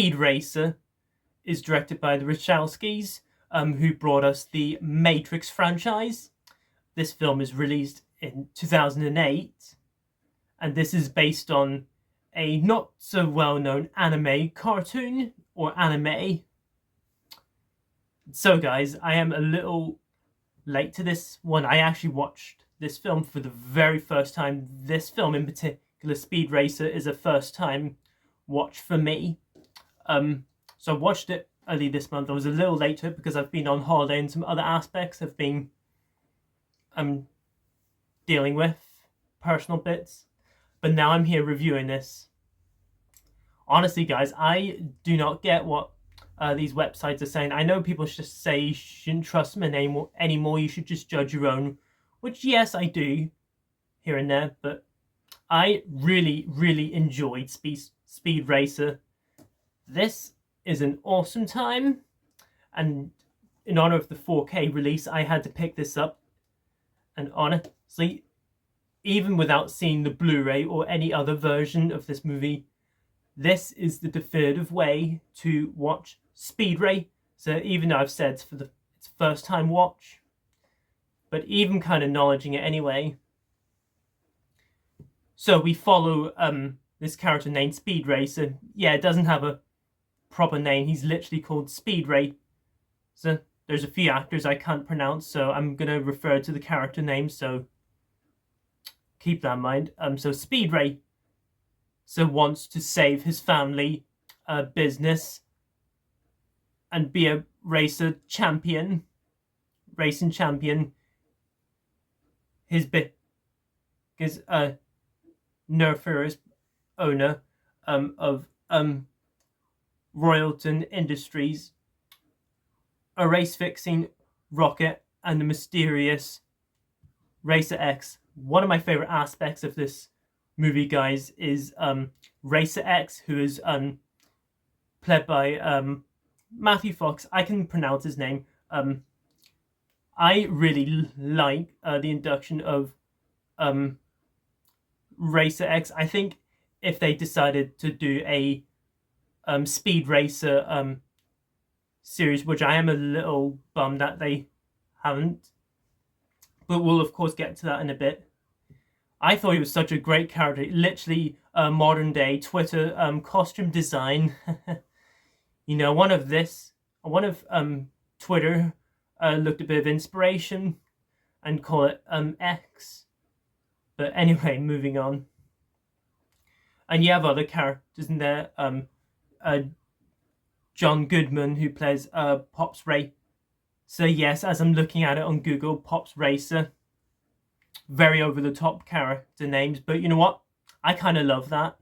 Speed Racer is directed by the Wachowskis, who brought us the Matrix franchise. This film is released in 2008, and this is based on a not so well known anime cartoon or anime. So, guys, I am a little late to this one. I actually watched this film for the very first time. This film in particular, Speed Racer, is a first time watch for me. So I watched it early this month. I was a little late to it because I've been on holiday and some other aspects have been dealing with, personal bits. But now I'm here reviewing this. Honestly, guys, I do not get what these websites are saying. I know people just say you shouldn't trust them anymore. You should just judge your own, which yes, I do here and there. But I really, really enjoyed Speed Racer. This is an awesome time, and in honor of the 4K release, I had to pick this up. And honestly, even without seeing the Blu-ray or any other version of this movie, this is the definitive way to watch Speed Racer. So even though I've said it's first time watch, but even kind of acknowledging it anyway. So we follow this character named Speed Racer. Yeah, it doesn't have a proper name. He's literally called Speed Racer. There's a few actors I can't pronounce, so I'm gonna refer to the character name. So keep that in mind. So Speed Racer wants to save his family business and be a racing champion. His Nerfer owner of Royalton Industries, a race-fixing rocket, and the mysterious Racer X. One of my favorite aspects of this movie, guys, is Racer X, who is played by Matthew Fox. I can pronounce his name. I really like the induction of Racer X. I think if they decided to do a Speed Racer series, which I am a little bummed that they haven't, but we'll of course get to that in a bit. I thought he was such a great character, literally modern day Twitter costume design. You know, one of Twitter looked a bit of inspiration and call it X. But anyway, moving on. And you have other characters in there. John Goodman, who plays Pops Racer. So yes, as I'm looking at it on Google, Pops Racer. Very over-the-top character names, but you know what? I kind of love that.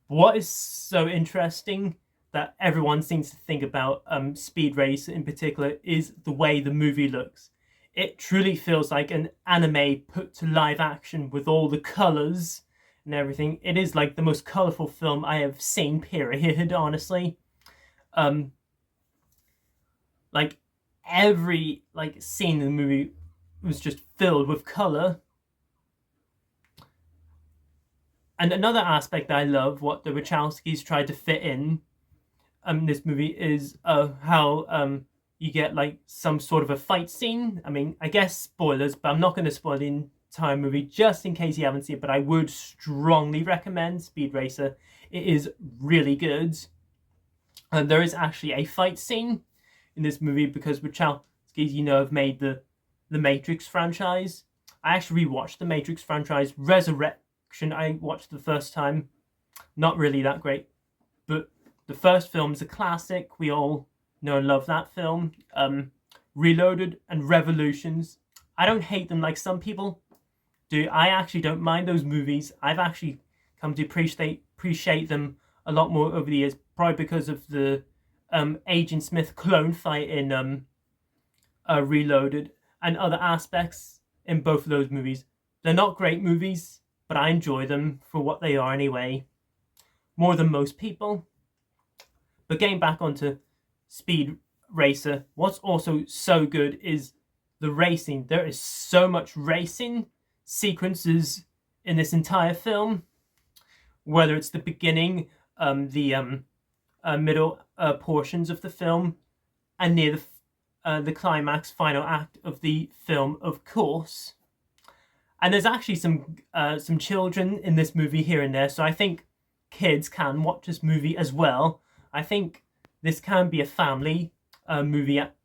What is so interesting that everyone seems to think about Speed Racer in particular is the way the movie looks. It truly feels like an anime put to live action with all the colours and everything. It is like the most colourful film I have seen, period, honestly. Like every scene in the movie was just filled with colour. And another aspect that I love, what the Wachowskis tried to fit in this movie, is how you get like some sort of a fight scene. I mean, I guess spoilers, but I'm not going to spoil the entire movie just in case you haven't seen it, but I would strongly recommend Speed Racer. It is really good. And there is actually a fight scene in this movie because Wachowskis, you know, have made the Matrix franchise. I actually rewatched the Matrix franchise. Resurrection, I watched the first time. Not really that great. But the first film is a classic. We all know and love that film. Reloaded and Revolutions. I don't hate them like some people do. I actually don't mind those movies. I've actually come to appreciate them a lot more over the years. Probably because of the Agent Smith clone fight in Reloaded and other aspects in both of those movies. They're not great movies, but I enjoy them for what they are anyway. More than most people. But getting back onto Speed Racer, what's also so good is the racing. There is so much racing sequences in this entire film. Whether it's the beginning, the middle portions of the film and near the climax final act of the film, of course. And there's actually some children in this movie here and there, so I think kids can watch this movie as well. I think this can be a family movie at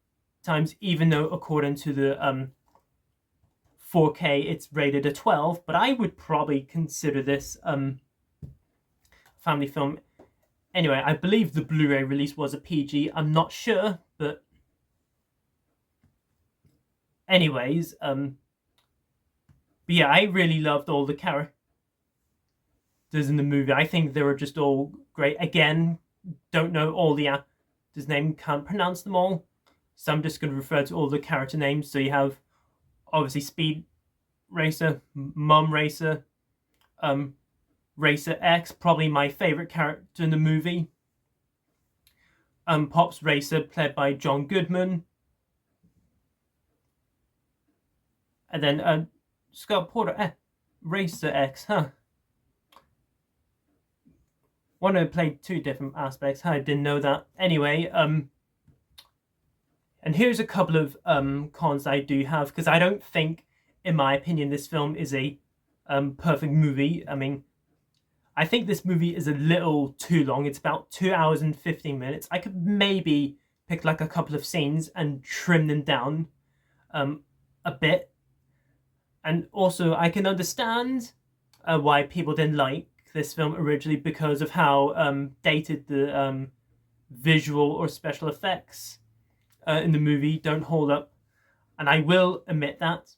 times, even though according to the 4K it's rated a 12. But I would probably consider this family film. Anyway, I believe the Blu-ray release was a PG. I'm not sure, but anyways, but yeah, I really loved all the characters in the movie. I think they were just all great. Again, don't know all the actors' names, can't pronounce them all, so I'm just going to refer to all the character names. So you have obviously Speed Racer, Mom Racer, Racer X, probably my favorite character in the movie. Pops Racer, played by John Goodman, and then Scott Porter, Racer X, huh? One to play two different aspects. I didn't know that. Anyway, and here's a couple of cons I do have, because I don't think, in my opinion, this film is a perfect movie. I mean, I think this movie is a little too long. It's about 2 hours and 15 minutes. I could maybe pick like a couple of scenes and trim them down a bit. And also, I can understand why people didn't like this film originally, because of how dated the visual or special effects in the movie don't hold up. And I will admit that.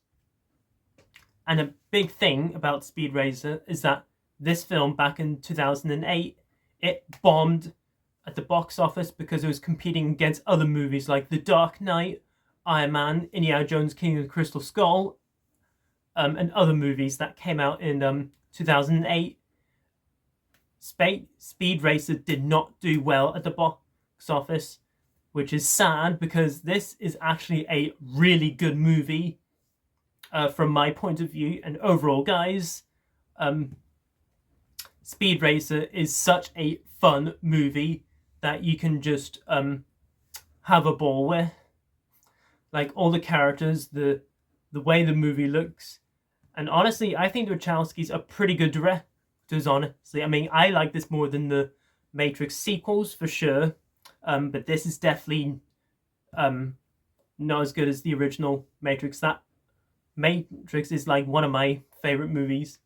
And a big thing about Speed Racer is that this film, back in 2008, it bombed at the box office because it was competing against other movies like The Dark Knight, Iron Man, Indiana Jones, King of the Crystal Skull, and other movies that came out in 2008. Speed Racer did not do well at the box office, which is sad, because this is actually a really good movie from my point of view. And overall, guys, Speed Racer is such a fun movie that you can just have a ball with. Like, all the characters, the way the movie looks. And honestly, I think the Wachowskis are pretty good directors, honestly. I mean, I like this more than the Matrix sequels, for sure. But this is definitely not as good as the original Matrix. That Matrix is like one of my favorite movies.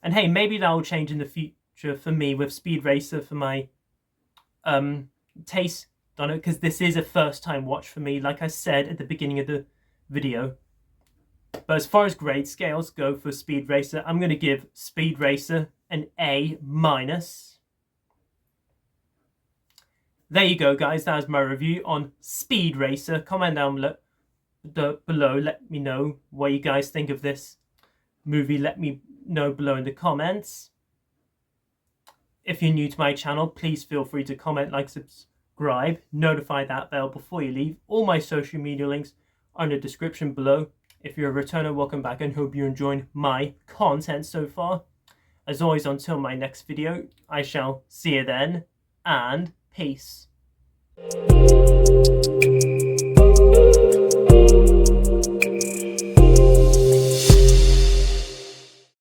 And hey, maybe that will change in the future for me with Speed Racer for my taste on it, because this is a first time watch for me, like I said at the beginning of the video. But as far as grade scales go for Speed Racer, I'm going to give Speed Racer an A-. There you go, guys. That was my review on Speed Racer. Comment down below. Let me know what you guys think of this movie. Let me know below in the comments. If you're new to my channel, please feel free to comment, like, subscribe, notify that bell before you leave. All my social media links are in the description below. If you're a returner, welcome back, and hope you're enjoying my content so far. As always, until my next video, I shall see you then, and peace.